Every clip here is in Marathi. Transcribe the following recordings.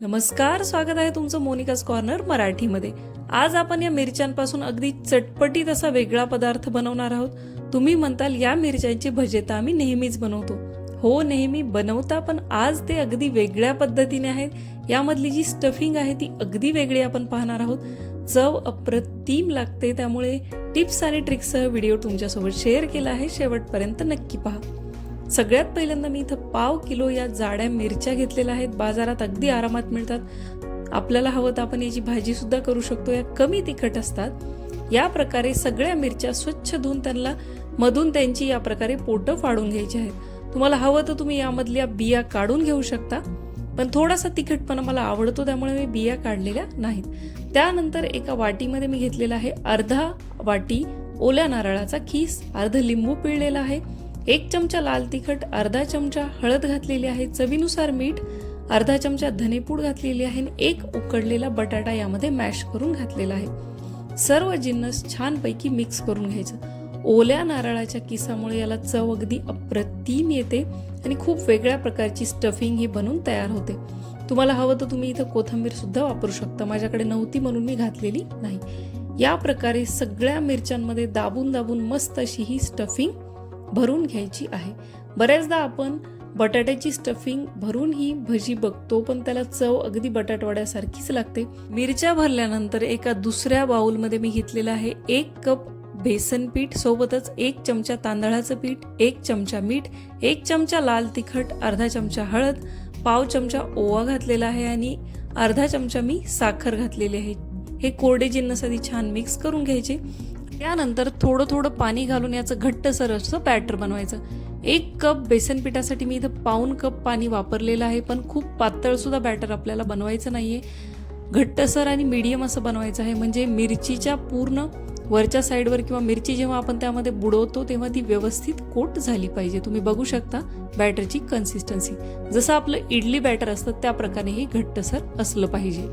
नमस्कार, स्वागत आहे तुमचं मोनिकाज कॉर्नर मराठीमध्ये। आज आपण या मिरच्यांपासून अगदी चटपटीत असा वेगळा पदार्थ बनवणार आहोत। तुम्ही म्हणताल या मिरच्यांची भजे तर आम्ही नेहमीच बनवतो। हो, नेहमी बनवता, पण आज ते अगदी वेगळ्या पद्धतीने आहेत। यामधली जी स्टफिंग आहे ती अगदी वेगळी आपण पाहणार आहोत। चव अप्रतिम लागते, त्यामुळे टिप्स आणि ट्रिक्ससह व्हिडिओ तुमच्यासोबत शेअर केला आहे। शेवटपर्यंत नक्की पहा। सगळ्यात पहिल्यांदा मी इथं पाव किलो या जाड्या मिरच्या घेतलेल्या आहेत। बाजारात अगदी आरामात मिळतात। आपल्याला हवं तर आपण याची भाजी सुद्धा करू शकतो। या कमी तिखट असतात। या प्रकारे सगळ्या मिरच्या स्वच्छ धुवून त्यांना मधून त्यांची या प्रकारे पोटं फाडून घ्यायची आहेत। तुम्हाला हवं तर तुम्ही यामधल्या बिया काढून घेऊ शकता, पण थोडासा तिखटपणा मला आवडतो त्यामुळे मी बिया काढलेल्या नाहीत। त्यानंतर एका वाटीमध्ये मी घेतलेला आहे अर्धा वाटी ओल्या नारळाचा खीस, अर्ध लिंबू पिळलेला आहे, 1 चमचा लाल तिखट, अर्धा चमचा हळद घातलेली आहे, चवीनुसार मीठ, अर्धा चमचा धनेपूड घातलेली आहे, 1 उकडलेला बटाटा यामध्ये मॅश करून घातलेला आहे। सर्व जिन्नस छानपैकी मिक्स करून घ्यायचं। ओल्या नारळाच्या किसामुळे याला चव अगदी अप्रतिम येते आणि खूप वेगळ्या प्रकारची स्टफिंग ही बनून तयार होते। तुम्हाला हवं तर तुम्ही इथं कोथिंबीर सुद्धा वापरू शकता, माझ्याकडे नव्हती म्हणून मी घातलेली नाही। या प्रकारे सगळ्या मिरच्यांमध्ये दाबून दाबून मस्त अशी ही स्टफिंग भरून घ्यायची आहे। बऱ्याचदा आपण बटाट्याची स्टफिंग भरून ही भजी बघतो, पण त्याला चव अगदी बटाटवड्यासारखीच लागते। मिरच्या भरल्यानंतर एका दुसऱ्या बाउलमध्ये मी घेतलेला आहे 1 कप बेसन पीठ, सोबतच 1 चमचा तांदळाचं पीठ, 1 चमचा मीठ, 1 चमचा लाल तिखट, अर्धा चमचा हळद, पाव चमचा ओवा घातलेला आहे आणि अर्धा चमचा मी साखर घातलेली आहे। हे कोरडे जिन्नस आधी छान मिक्स करून घ्यायचे। त्यानंतर थोडं थोडं पाणी घालून याचं घट्टसर असं बॅटर बनवायचं। 1 कप बेसन पिठासाठी मी इथं पाऊण कप पाणी वापरलेलं आहे, पण खूप पातळ सुद्धा बॅटर आपल्याला बनवायचं नाहीये। घट्टसर आणि मीडियम असं बनवायचं आहे, म्हणजे मिरचीच्या पूर्ण वरच्या साईडवर किंवा मिरची जेव्हा आपण त्यामध्ये बुडवतो तेव्हा ती व्यवस्थित कोट झाली पाहिजे। तुम्ही बघू शकता बॅटरची कन्सिस्टन्सी, जसं आपलं इडली बॅटर असतं त्या प्रकारे हे घट्टसर असलं पाहिजे।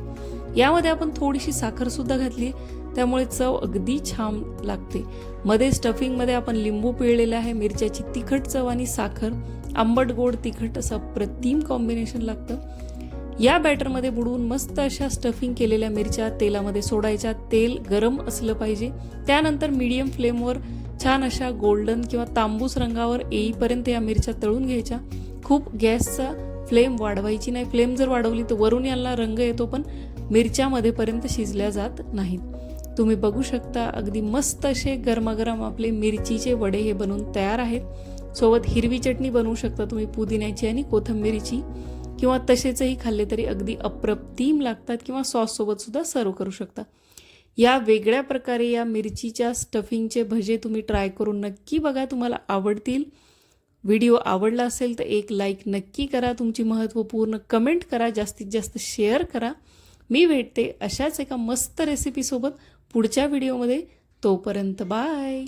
यामध्ये आपण थोडीशी साखर सुद्धा घातली, त्यामुळे चव अगदी छान लागते। मध्ये स्टफिंग मध्ये आपण लिंबू पिळलेला आहे, मिरच्याची तिखट चव आणि साखर, आंबट गोड तिखट असं अप्रतिम कॉम्बिनेशन लागतं। या बॅटरमध्ये बुडवून मस्त अशा स्टफिंग केलेल्या मिरच्या तेलामध्ये सोडायच्या। तेल गरम असलं पाहिजे। त्यानंतर मीडियम फ्लेमवर छान अशा गोल्डन किंवा तांबूस रंगावर येईपर्यंत या मिरच्या तळून घ्यायच्या। खूप गॅसचा फ्लेम वाढवायची नाही, फ्लेम जर वाढवली तर वरून याला रंग येतो, पण मिरच्यामध्ये पर्यंत शिजल्या जात नाहीत। तुम्ही बघू शकता अगदी मस्त असे गरमागरम आपले मिरचीचे वडे हे बनवून तयार आहेत। सोबत हिरवी चटणी बनवू शकता तुम्ही, पुदिन्याची आणि कोथिंबीरची, किंवा तसेचही खाल्ले तरी अगदी अप्रतिम लागतात, किंवा सॉस सोबत सुद्धा सर्व करू शकता। या वेगळ्या प्रकारे या मिरचीच्या स्टफिंगचे भजे तुम्ही ट्राय करून नक्की बघा, तुम्हाला आवडतील। व्हिडिओ आवडला असेल तर एक लाईक नक्की करा, तुमची महत्त्वपूर्ण कमेंट करा, जास्तीत जास्त शेअर करा। मी भेटते अशाच एका मस्त रेसिपीसोबत पुढच्या व्हिडिओमध्ये। तोपर्यंत बाय।